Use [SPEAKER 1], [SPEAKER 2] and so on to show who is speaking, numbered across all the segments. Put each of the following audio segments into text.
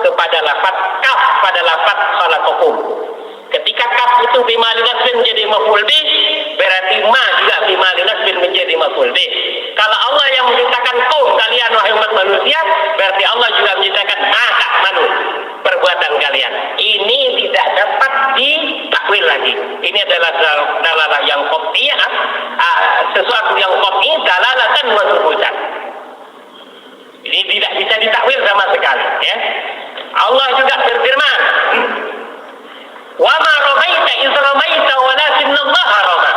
[SPEAKER 1] kepada lafaz kaf pada lafaz khalaqakum. Ketika kaf itu bimali nasbin menjadi maf'ul bih, berarti ma juga bimali nasbin menjadi maf'ul bih. Kalau Allah yang menciptakan kaum kalian wahai umat manusia, berarti Allah juga menciptakan ma ta'malu, perbuatan kalian. Ini tidak dapat ditakwil lagi. Ini adalah dalalah yang qat'iyah, sesuatu yang qat'i, dalalatan wa thubutan. Ini tidak bisa ditakwil sama sekali, ya. Allah juga berfirman, "Wa ma ramaita iz ramaita walakinna Allah rama."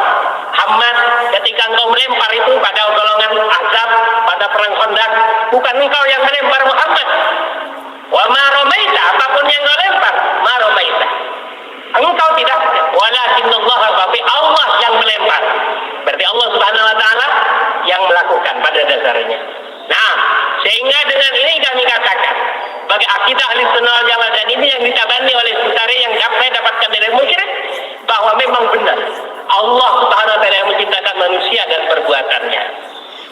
[SPEAKER 1] Muhammad, ketika engkau melempar itu pada golongan Ahzab, pada perang Khandaq, bukan engkau yang melempar Muhammad. Wa ma ramaita, apapun yang engkau lempar, ma ramaita. Engkau tidak, walakinna Allah, tapi Allah yang melempar. Berarti Allah Subhanahu wa taala yang melakukan pada dasarnya. Nah, sehingga dengan ini kami katakan bagi akidah Ahlussunnah wal Jamaah, dan ini yang ditabani oleh saudara yang saya dapatkan dari musyrik, bahwa memang benar Allah Subhanahu wa taala yang menciptakan manusia dan perbuatannya.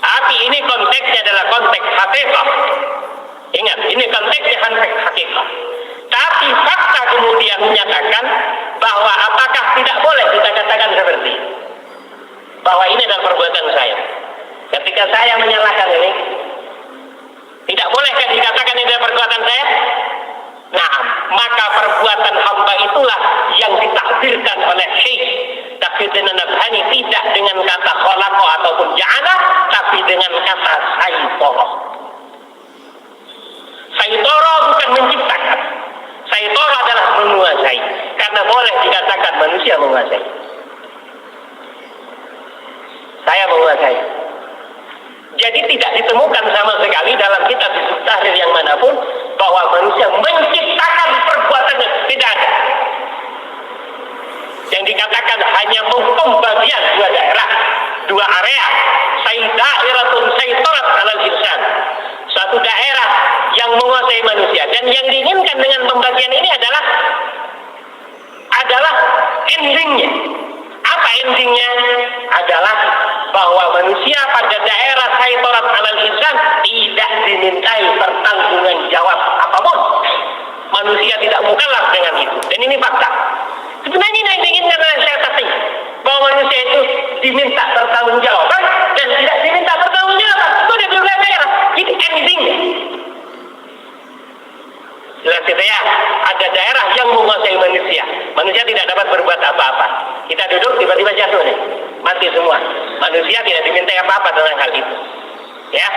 [SPEAKER 1] Tapi ini konteksnya adalah konteks hakikat. Ingat, ini konteksnya hakikat. Tapi fakta kemudian menyatakan bahwa apakah tidak boleh kita katakan seperti ini, bahwa ini adalah perbuatan saya. Ketika saya menyalahkan ini, tidak bolehkah dikatakan ini adalah perbuatan saya? Nah, maka perbuatan hamba itulah yang ditakdirkan oleh Syekh Taqiyuddin Nabhani, tidak dengan kata khalaqa ataupun ja'ala, tapi dengan kata saitara. Saitara bukan menciptakan. Saitara adalah menguasai. Karena boleh dikatakan manusia menguasai. Saya menguasai. Jadi tidak ditemukan sama sekali dalam kitab Hizbut Tahrir yang manapun bahwa manusia menciptakan perbuatannya. Tidak ada. Yang dikatakan hanya pembagian dua daerah, dua area. Da'iratun saitarat 'alal insan. Suatu daerah yang menguasai manusia, dan yang diinginkan dengan pembagian ini adalah endingnya. Apa endingnya? Adalah bahwa manusia pada daerah saitarat 'alal insan tidak dimintai pertanggungan jawab apapun. Manusia tidak mukallaf dengan itu, dan ini fakta. Sebenarnya yang diinginkan oleh Syekh Taqi, bahwa manusia itu diminta pertanggungjawaban dan tidak diminta pertanggungjawaban. Itu ada dua daerah. Jadi endingnya. Jelas itu ya, ada daerah yang menguasai manusia. Manusia tidak dapat berbuat apa-apa. Kita duduk tiba-tiba jatuh nih, mati semua. Manusia tidak diminta apa-apa tentang hal itu. Ya.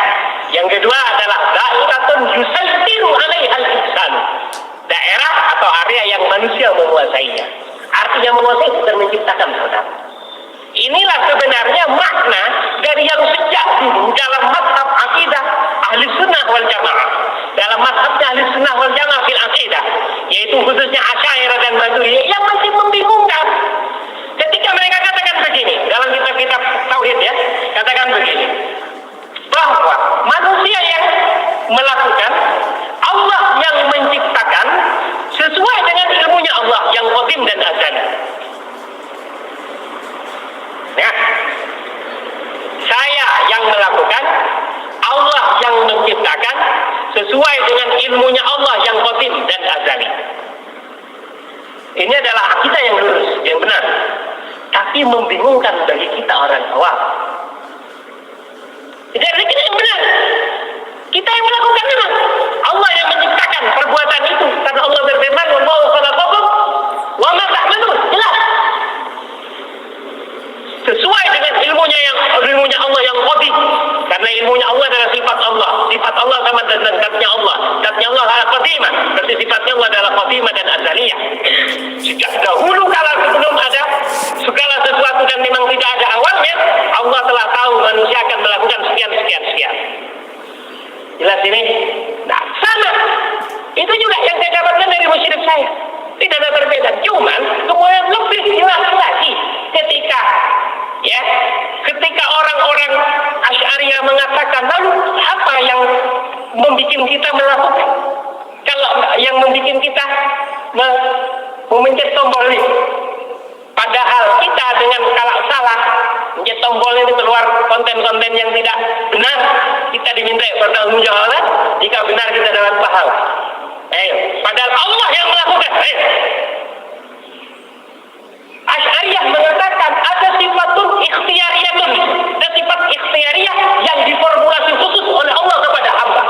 [SPEAKER 1] Yang kedua adalah da'iratun yusaitiru 'alaihal insan. Daerah atau area yang manusia menguasainya. Artinya menguasai bukan menciptakan, saudara. Inilah sebenarnya makna dari yang sejak dulu dalam mazhab akidah Ahlussunnah wal Jamaah. Dalam mazhabnya Ahlussunnah wal Jamaah fil akidah, yaitu khususnya Asy'ariyah dan Maturidiyah, yang masih membingungkan. Ketika mereka katakan begini, dalam kitab-kitab tauhid ya, katakan begini, bahwa manusia yang melakukan, Allah yang menciptakan sesuai dengan ilmunya Allah yang qadim dan azali. Ya. Saya yang melakukan, Allah yang menciptakan sesuai dengan ilmunya Allah yang qadim dan azali. Ini adalah akidah yang lurus, yang benar. Tapi membingungkan bagi kita orang awam. Jadi kita yang benar. Kita yang melakukan memang. Allah yang menciptakan perbuatan itu. Karena Allah berfirman, "Wallahu khalaqakum wa ma ta'malun." Jelas. Sesuai dengan ilmunya Allah yang qadim. Karena ilmunya Allah adalah sifat Allah. Sifat Allah sama dengan zatnya Allah. Zatnya Allah adalah qadimah. Berarti sifatnya Allah adalah qadimah dan azaliyah. Sejak dahulu kala sebelum ada segala sesuatu dan memang tidak ada awalnya, Allah telah tahu manusia akan melakukan sekian. Jelas ini? Nah, sama. Itu juga yang saya dapatkan dari musyrik saya. Tidak ada perbedaan. Cuman kemudian lebih jelas lagi ketika orang-orang Asy'ariyah mengatakan, lalu apa yang membuat kita melakukan? Kalau yang membuat kita memencet tombol ini, padahal kita dengan kalau salah mencet tombol ini keluar konten-konten yang tidak benar, kita diminta pertanggungjawaban. Jika benar kita dapat pahala. Padahal Allah yang melakukan. Asy'ariyah mengatakan ada sifatun ikhtiyariyatun, ada sifat ikhtiyariyah yang diformulasi khusus oleh Allah kepada hamba.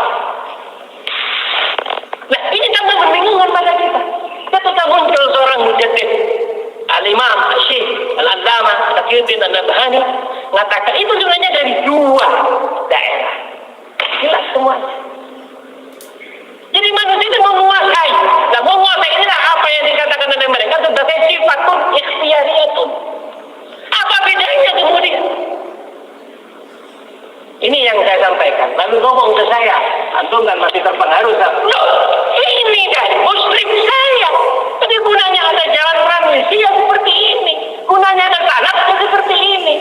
[SPEAKER 1] Nah, ini tambah membingungkan pada kita. Ketika muncul seorang mujaddid, Al-Imam Syekh Al-Allamah Taqiyuddin An-Nabhani mengatakan itu sebenarnya dari dua daerah. Jelas semuanya. Jadi manusia itu menguasai. Nah, menguasai inilah apa yang dikatakan oleh mereka sebagai sifatun ikhtiyariyatun. Apa bedanya kemudian? Ini yang saya sampaikan. Lalu ngomong ke saya, antum kan masih terpengaruh. Loh, ini dari muslim saya. Jadi gunanya ada jalan transmisi yang seperti ini. Gunanya ada sanad yang seperti ini.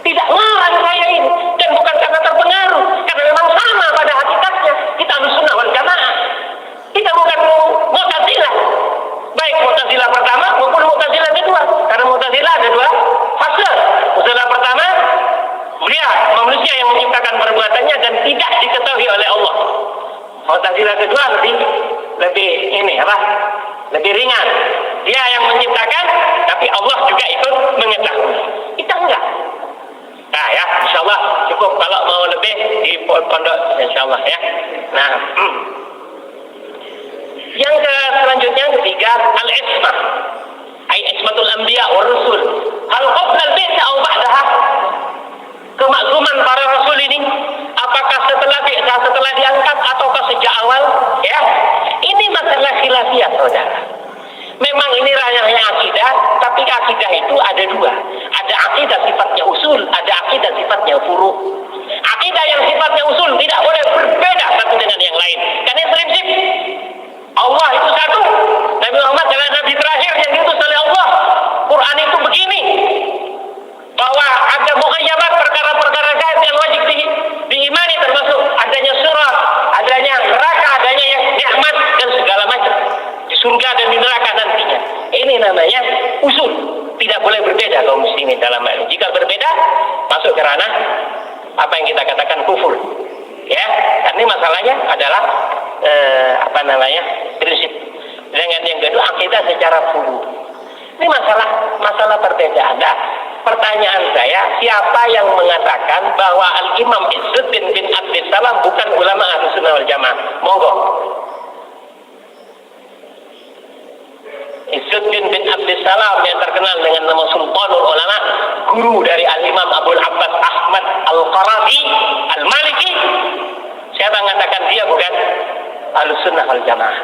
[SPEAKER 1] Tidak ngarang saya ini. Dan bukan karena terpengaruh. Karena memang sama pada hakikatnya. Kita Ahlussunnah wal Jamaah. Kita bukan Mu'tazilah. Baik Mu'tazilah pertama maupun Mu'tazilah kedua. Karena Mu'tazilah ada dua fase. Mu'tazilah pertama, dia manusia yang menciptakan perbuatannya dan tidak diketahui oleh Allah. Mu'tazilah kedua lebih lebih ringan. Dia yang menciptakan, tapi Allah juga ikut mengetahui. Kita enggak. Nah ya, insyaallah cukup. Kalau mau lebih di pondok, insyaallah ya. Nah, yang selanjutnya ketiga, al-ismah. Ai ismatul anbiya wa rusul. Hal qabla al-ba'ts aw ba'daha? Kemakzuman para rasul ini apakah setelah diangkat ataukah sejak awal? Ya, ini masalah khilafiyah, saudara. Memang ini ranahnya akidah, tapi akidah itu ada dua. Ada akidah sifatnya usul, ada akidah sifatnya furu. Akidah yang sifatnya usul tidak boleh berbeda satu dengan yang lain. Karena prinsip Allah itu satu. Nabi Muhammad adalah nabi terakhir yang diutus oleh Allah. Quran itu begini. Bahwa ada mughayyabat perkara-perkara gaib yang wajib diimani, termasuk adanya surat, adanya neraka, adanya yang nikmat dan segala macam di surga dan di neraka nantinya. Ini namanya usul. Tidak boleh berbeda kaum muslimin dalam hal ini. Jika berbeda, masuk ke ranah apa yang kita katakan kufur. Ya, karena ini masalahnya adalah prinsip. Dengan yang kedua, akidah secara furu. Ini masalah perbedaan. Nah, pertanyaan saya, siapa yang mengatakan bahwa Al-Imam Izzuddin bin Abdissalam bukan ulama Ahlussunnah wal Jamaah? Monggo. Izzuddin bin Abdissalam yang terkenal dengan nama Sultanul Ulama, guru dari Al-Imam Abul Abbas Ahmad Al-Qarafi Al-Maliki. Siapa mengatakan dia bukan Ahlussunnah wal Jamaah?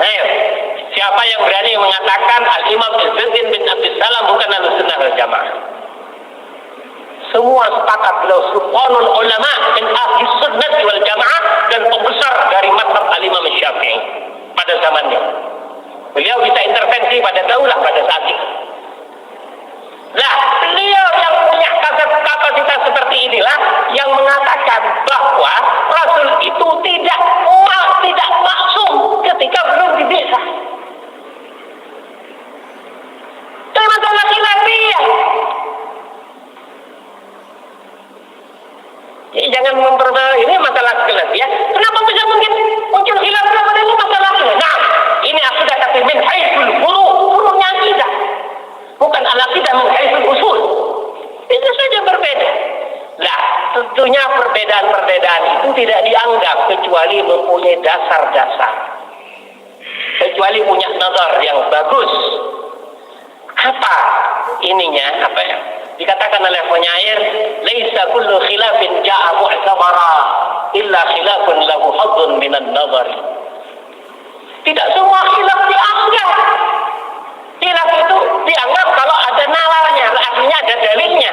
[SPEAKER 1] Ayo, siapa yang berani mengatakan Al-Imam Izzuddin bin Abdissalam bukan Ahlussunnah wal Jamaah? Semua sepakat beliau Sultanul Ulama min Ahlussunnah wal Jamaah dan pembesar dari mazhab Al-Imam Syafi'i pada zamannya. Beliau bisa intervensi pada daulah pada saat itu. Nah, beliau yang punya kapasitas seperti inilah yang mengatakan bahwa Rasul itu tidak maksum ketika belum dibi'tsah. Itu masalah khilafiyah. Jadi jangan ini masalah khilafiyah. Kenapa bisa mungkin muncul khilafiyah pada ini masalahnya? Nah, ini akidah tapi min haitsul furu'nya akidah. Bukan al-aqidah min haitsul usul. Itu saja berbeda. Nah, tentunya perbedaan-perbedaan itu tidak dianggap kecuali mempunyai dasar-dasar. Kecuali punya nazar yang bagus. Apa ininya? Apa ya? Dikatakan oleh penyair, "Laisa kullu khilafin ja'a mu'tabara, illa khilafun lahu haddun minan nazari." Tidak semua khilaf dianggap. Khilaf itu dianggap kalau ada nalarnya, artinya ada dalilnya.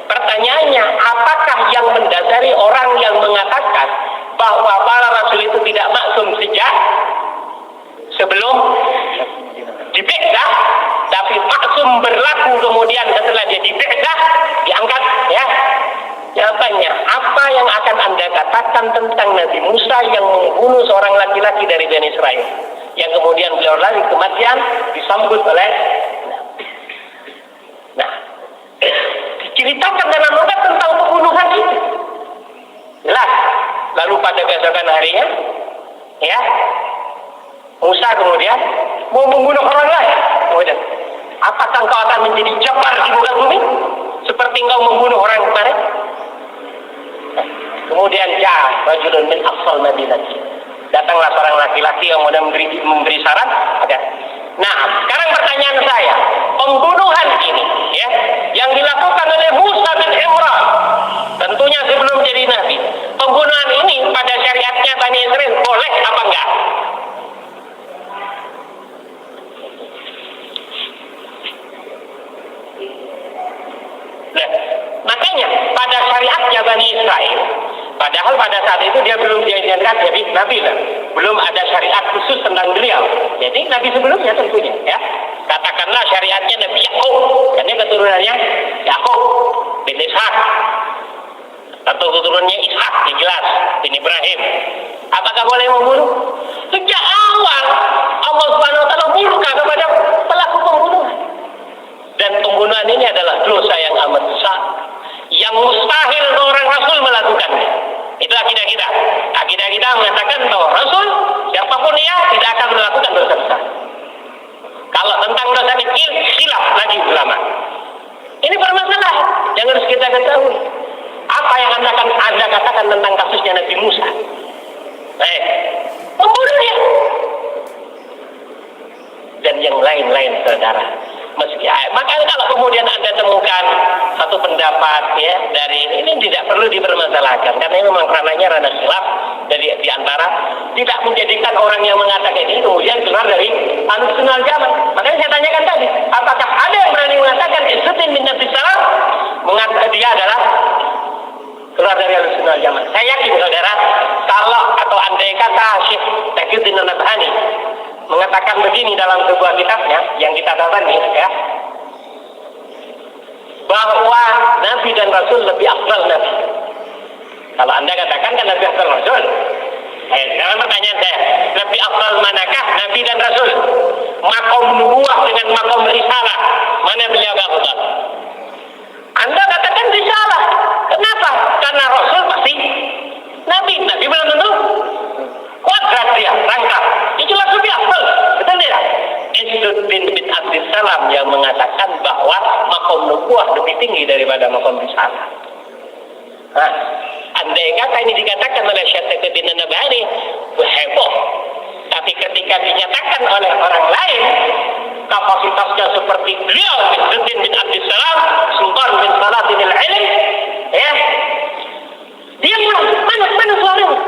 [SPEAKER 1] Pertanyaannya, apakah yang mendasari orang yang mengatakan bahwa para rasul itu tidak maksum sejak sebelum dibi'tsah, tapi maksum berlaku kemudian setelah dia dibi'tsah, diangkat, ya? Jawabannya, apa yang akan Anda katakan tentang Nabi Musa yang membunuh seorang laki-laki dari Bani Israel, yang kemudian beliau lari kematian disambut oleh diceritakan dalam obat tentang pembunuhan itu. Jelas. lalu pada keesokan harinya, ya, Musa kemudian mau membunuh orang lain. Kemudian, apakah engkau akan menjadi jabbar di muka bumi seperti engkau membunuh orang kemarin? Kemudian rajulun min aqsal Madinah. Datanglah seorang laki-laki yang kemudian memberi saran. Nah, sekarang pertanyaan saya, pembunuhan ini, ya, yang dilakukan oleh Musa bin Imran, tentunya sebelum jadi nabi, pembunuhan ini pada syariatnya Bani Israil boleh apa enggak? Nah, makanya pada syariatnya Bani Israil, padahal pada saat itu dia belum diizinkan jadi nabi, belum ada syariat khusus tentang beliau. Jadi nabi sebelumnya tentunya, ya. Katakanlah syariatnya Nabi Yakub, karena keturunannya Yakub bin Ishak, atau keturunannya Ishak, jelas bin Ibrahim. Apakah boleh membunuh? Sejak awal Allah Subhanahu Wa Taala murka kepada pelaku pembunuhan. Dan pembunuhan ini adalah dosa yang amat besar, yang mustahil seorang Rasul melakukannya. Itu akidah kita. Akidah kita mengatakan bahwa Rasul, siapapun ia, tidak akan melakukan dosa besar. Kalau tentang dosa kecil, khilaf lagi ulama. Ini permasalahan yang harus kita ketahui. Apa yang Anda katakan tentang kasusnya Nabi Musa? Pembunuhnya. Dan yang lain-lain, saudara. Maka kalau kemudian Anda temukan satu pendapat, ya, dari ini tidak perlu dipermasalahkan, karena ini memang ranahnya ranah khilaf dari di antara, tidak menjadikan orang yang mengatakan ini kemudian keluar dari Ahlussunnah wal Jamaah. Makanya saya tanyakan tadi, apakah ada yang berani mengatakan Istin bin Nabi Salam mengatakan dia adalah keluar dari Ahlussunnah wal Jamaah? Saya yakin, saudara, kalau atau andai kata Syekh Taqiyuddin An-Nabhani mengatakan begini dalam sebuah kitabnya yang kita dapat nih, ya, bahwa Nabi dan Rasul lebih afdal Nabi. Kalau Anda katakan kan Nabi afdal Rasul, sekarang pertanyaan saya, lebih afdal manakah Nabi dan Rasul? Makom nubuwah dengan makom risalah, mana beliau lebih afdal? Anda katakan risalah. Kenapa? Karena Rasul pasti Nabi belum tentu kuadrat dia, rangkap. Itu lebih afdal, betul tidak? Izzuddin bin Abdissalam yang mengatakan bahwa makom nubuwah lebih tinggi daripada makom risalah. Nah, andai kata ini dikatakan oleh Syekh Taqiyuddin An-Nabhani, heboh. Tapi ketika dinyatakan oleh orang lain, kapasitasnya seperti beliau, Izzuddin bin Abdissalam, Sultan bin Salatin al-Ilm, ya, dia mana suaranya?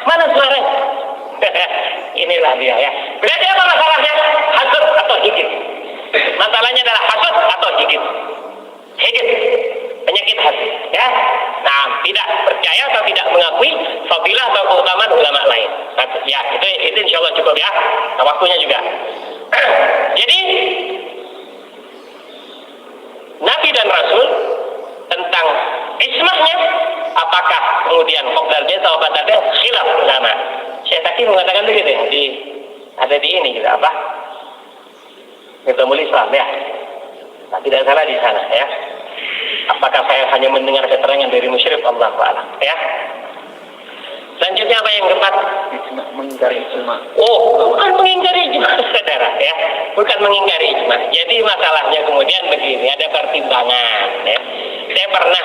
[SPEAKER 1] Mana suaranya? Inilah dia, ya. Berarti apa masalahnya? Hasud atau hikid? Masalahnya adalah hasud atau hikid? Hikid, penyakit hati, ya. Nah, tidak percaya atau tidak mengakui fadilah atau keutamaan ulama lain. Ya, itu insya Allah cukup, ya. Nah, waktunya juga. Jadi Nabi dan Rasul tentang ismahnya, apakah kemudian Qobdalnya atau Badalnya, khilaf ulama. Syekh Taqi mengatakan begitu, ada di ini gitu, apa? Miftahul Islam, ya. Nah, tidak salah di sana, ya. Apakah saya hanya mendengar keterangan dari musyrif, Allahu a'lam, ya. Selanjutnya apa yang keempat?
[SPEAKER 2] Mengingkari ijma.
[SPEAKER 1] Oh, bukan mengingkari ijma, saudara, ya. Bukan mengingkari ijma. Jadi masalahnya kemudian begini, ada pertimbangan, ya. Saya pernah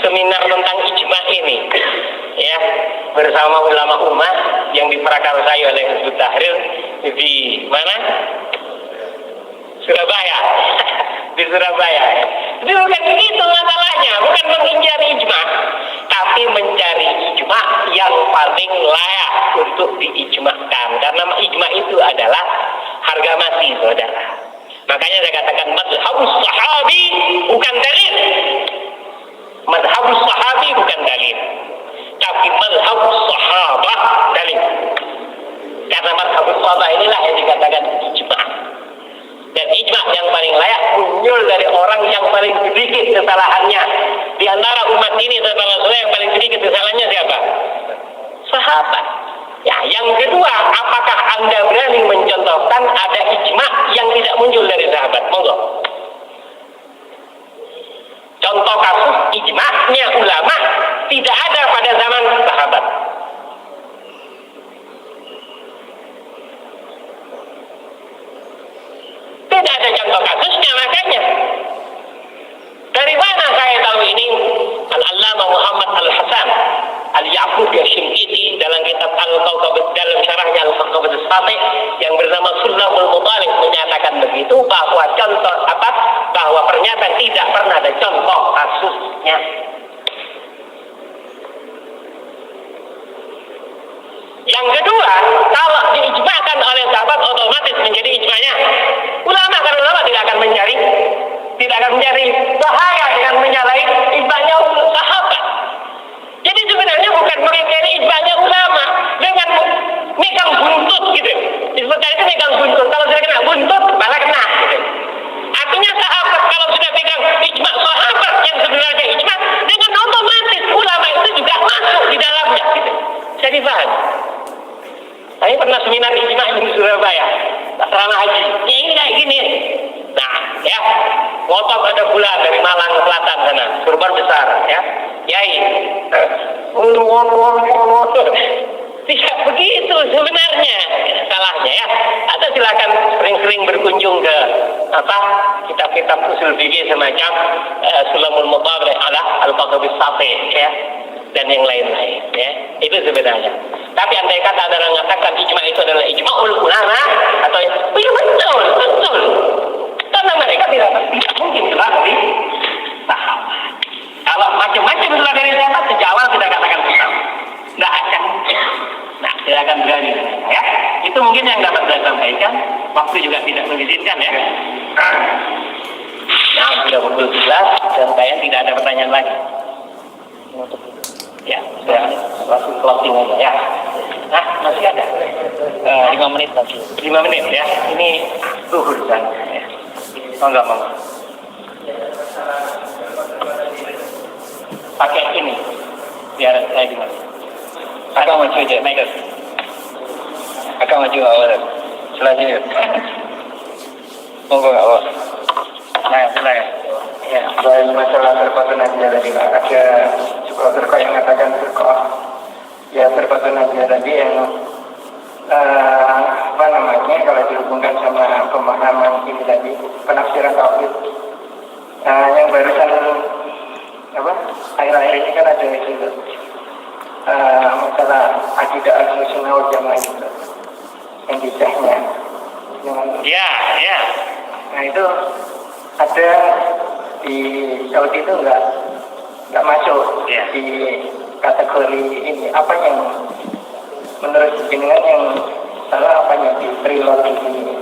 [SPEAKER 1] seminar tentang ijma ini, ya, bersama ulama ummah yang diprakarsai oleh Hizbut Tahrir di mana? Surabaya. Di Surabaya, ya. Jadi bukan begitu masalahnya, bukan mengingkari ijma, tapi mencari ijma yang paling layak untuk diijmakan. Karena ijma itu adalah harga mati, saudara. Makanya saya katakan mazhabus sahabi bukan dalil. Mazhabus sahabi bukan dalil, tapi mazhabus sahabah dalil. Karena mazhabus sahabah inilah yang dikatakan ijma. Dan ijma yang paling layak muncul dari orang yang paling sedikit kesalahannya. Di antara umat ini setelah Rasulullah yang paling sedikit kesalahannya siapa? Sahabat. Ya, yang kedua, apakah Anda berani mencontohkan ada ijma yang tidak muncul dari sahabat? Monggo. Contoh kasus ijma'nya ulama tidak ada pada pada zaman sahabat. Tidak ada contoh kasusnya, makanya dari mana saya tahu ini? Al-Allamah Muhammad Al-Hasan Al-Ya'qubi Asy-Shinqiti dalam kitab Al-Kawkab, dalam syarahnya Al-Kawkab As-Sati yang bernama Sulamul Muthalib menyatakan begitu, bahwa contoh bahwa pernyataan tidak pernah ada contoh kasusnya. Yang kedua, kalau diijma'kan oleh sahabat otomatis menjadi ijma'nya ulama, karena ulama tidak akan mencari bahaya dengan menyalahi ijma'nya sahabat. Jadi sebenarnya bukan mengingkari ijma'nya ulama dengan megang buntut gitu. Disebutkan itu megang buntut. Kalau sudah kena buntut, malah kena gitu. Artinya sahabat kalau sudah pegang ijma' sahabat yang sebenarnya ijma', dengan otomatis ulama itu juga masuk di dalamnya gitu. Jadi paham? Saya pernah seminar ijma' di Surabaya, asrama haji. Ya ini kayak gini. Nah, ya, ngotot ada bulan dari Malang Selatan sana, kurban besar, ya. Yai, tidak begitu sebenarnya, salahnya ya. Atau silakan sering-sering berkunjung ke kitab-kitab usul fikih semacam Sulamul Muthalib ala Al-Kawkab As-Sati, ya, dan yang lain-lain, ya. Itu sebenarnya. Tapi andai kata ada orang mengatakan ijma' itu adalah ijma'ul ulama, atau ya betul. Karena mereka tidak mungkin telah dari sahabat. Kalau macam-macam telah dari sahabat, sejak awal tidak katakan bersama. Tidak akan. Nah, tidak akan berani. Ya, itu mungkin yang dapat saya sampaikan. Waktu juga tidak mengizinkan, ya. Nah, sudah betul jelas dan saya tidak ada pertanyaan lagi. Ya, sudah langsung closing aja, ya. Nah, masih ada 5 menit lagi. 5 menit, ya. Ini zuhur kan. Ya. Oh, enggak mau. Pakai ini biar saya dengar. Agak maju aja, naik. Agak maju awal. Selanjutnya. Monggo awal. Nah, mulai. Ya,
[SPEAKER 3] selain masalah terpadu Nadia tadi, ada juga terkait yang mengatakan terpadu Nadia tadi yang kalau dihubungkan sama pemahaman ini tadi, penafsiran tauhid. Yang barusan akhir-akhir ini kan ada itu masalah akidah al-sunnah wal jamaah itu yang bid'ahnya.
[SPEAKER 1] Ya.
[SPEAKER 3] Nah itu ada di Saudi itu nggak masuk di kategori ini. Apa yang menurut jenengan yang salah, apanya di trilogi ini?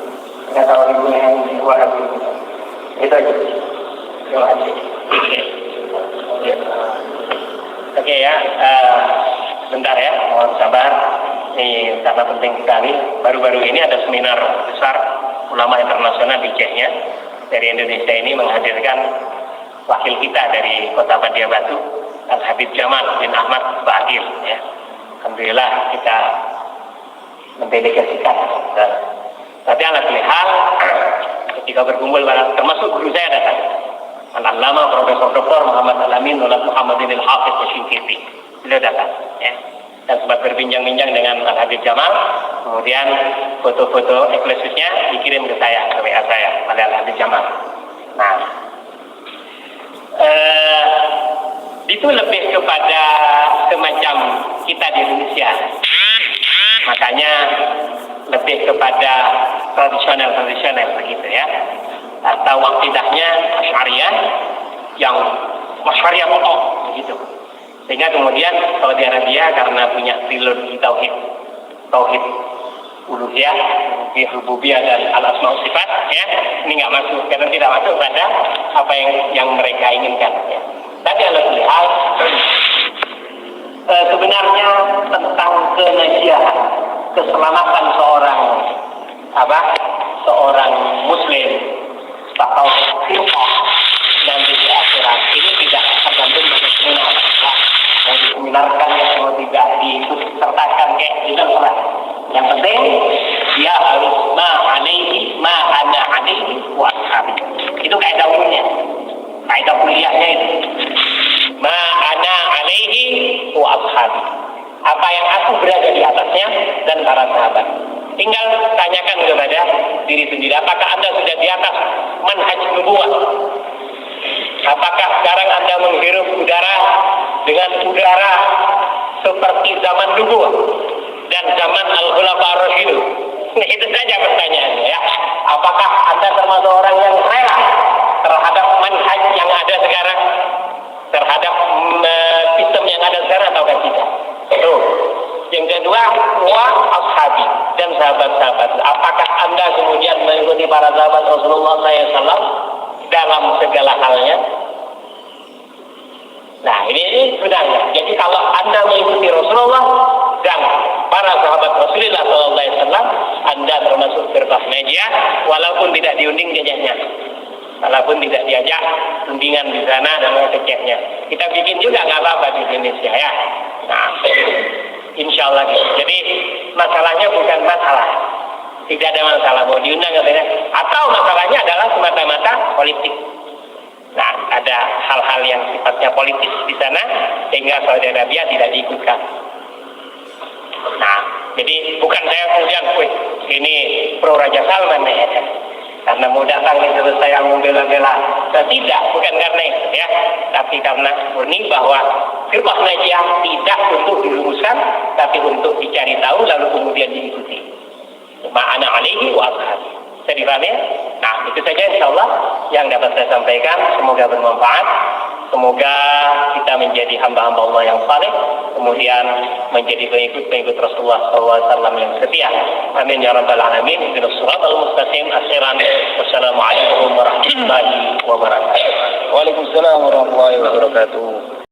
[SPEAKER 3] Nggak tahu ini Wahabi. Itu aja. Terima kasih.
[SPEAKER 1] Oke, ya. Bentar ya, mohon sabar. Ini karena penting sekali. Baru-baru ini ada seminar besar ulama internasional di Chechnya. Dari Indonesia ini menghadirkan wakil kita dari Kota Badia Batu, Al-Habib Jamal bin Ahmad Bagil, ya. Alhamdulillah kita mendelegasikan. Tapi alhamdulillah ketika berkumpul, termasuk guru saya datang, Al-Allamah Profesor Dr. Muhammad Al-Amin Muhammadin Al-Hafiz Asy-Shinqiti. Beliau datang, ya. Dan sempat berbincang-bincang dengan Al-Habib Jamal. Kemudian foto-foto eksklusifnya dikirim ke saya, ke WA saya, oleh Al-Habib Jamal. Nah, itu lebih kepada semacam kita di Indonesia. Makanya lebih kepada tradisional begitu, ya. Atau akidahnya Asy'ariyah yang Asy'ariyah mutlak begitu. Sehingga kemudian Saudi Arabia karena punya trilogi tauhid uluhiyah, rububiyah dan al-asma' wa sifat, ya, ini nggak masuk karena tidak masuk pada apa yang mereka inginkan, ya. Tapi alhamdulillah sebenarnya tentang kenajian, keselamatan seorang muslim atau firqah dan di akhirat ini tidak tergantung pada seminar. Mau diseminarkan mau tidak disertakan kayak gitu lah. Yang penting dia harus ma ana alaihi wa ashabi. Itu kaidah umumnya. Kaidah kuliahnya itu. Ma ana alaihi wa ashabi. Apa yang aku berada di atasnya dan para sahabat. Tinggal tanyakan kepada diri sendiri, apakah Anda sudah di atas manhaj nubuwah? Apakah sekarang Anda menghirup udara dengan udara seperti zaman nubuwah dan zaman al-khulafa ar-rasyidun? Itu saja pertanyaannya ya. Apakah Anda termasuk orang yang rela terhadap manhaj yang ada sekarang, terhadap sistem yang ada sekarang, ataukah tidak? Yang kedua, wa ashabi, dan sahabat-sahabat. Apakah Anda kemudian mengikuti para sahabat Rasulullah SAW dalam segala halnya? Nah, ini sebenarnya. Jadi kalau Anda mengikuti Rasulullah dan para sahabat Rasulullah SAW, Anda termasuk firqah najiyah, walaupun tidak diunding jajahnya, walaupun tidak diajak rundingan di sana dan kecehnya. Kita bikin juga nggak apa-apa di Indonesia ya. Nah, insya Allah gitu. Jadi masalahnya bukan masalah, tidak ada masalah mau diundang katanya, atau masalahnya adalah semata-mata politik. Nah, ada hal-hal yang sifatnya politis di sana sehingga Saudi Arabia tidak diikutkan. Nah, jadi bukan saya kemudian, ini pro Raja Salman ya, karena mau datang itu saya membela-bela. Nah, tidak, bukan karena itu ya, tapi karena murni bahwa firqah najiyah tidak untuk dirumuskan, tapi untuk dicari tahu lalu kemudian diikuti. Ma'ana alaihi wa ashabi. Saya dipahami? Nah, itu saja insyaallah yang dapat saya sampaikan. Semoga bermanfaat. Semoga kita menjadi hamba-hamba Allah yang saleh, kemudian menjadi pengikut-pengikut Rasulullah SAW yang setia. Amin ya rabbal alamin. Ihdinas siratal mustaqim. Wassalamualaikum warahmatullahi wabarakatuh.
[SPEAKER 2] Waalaikumsalam warahmatullahi wabarakatuh.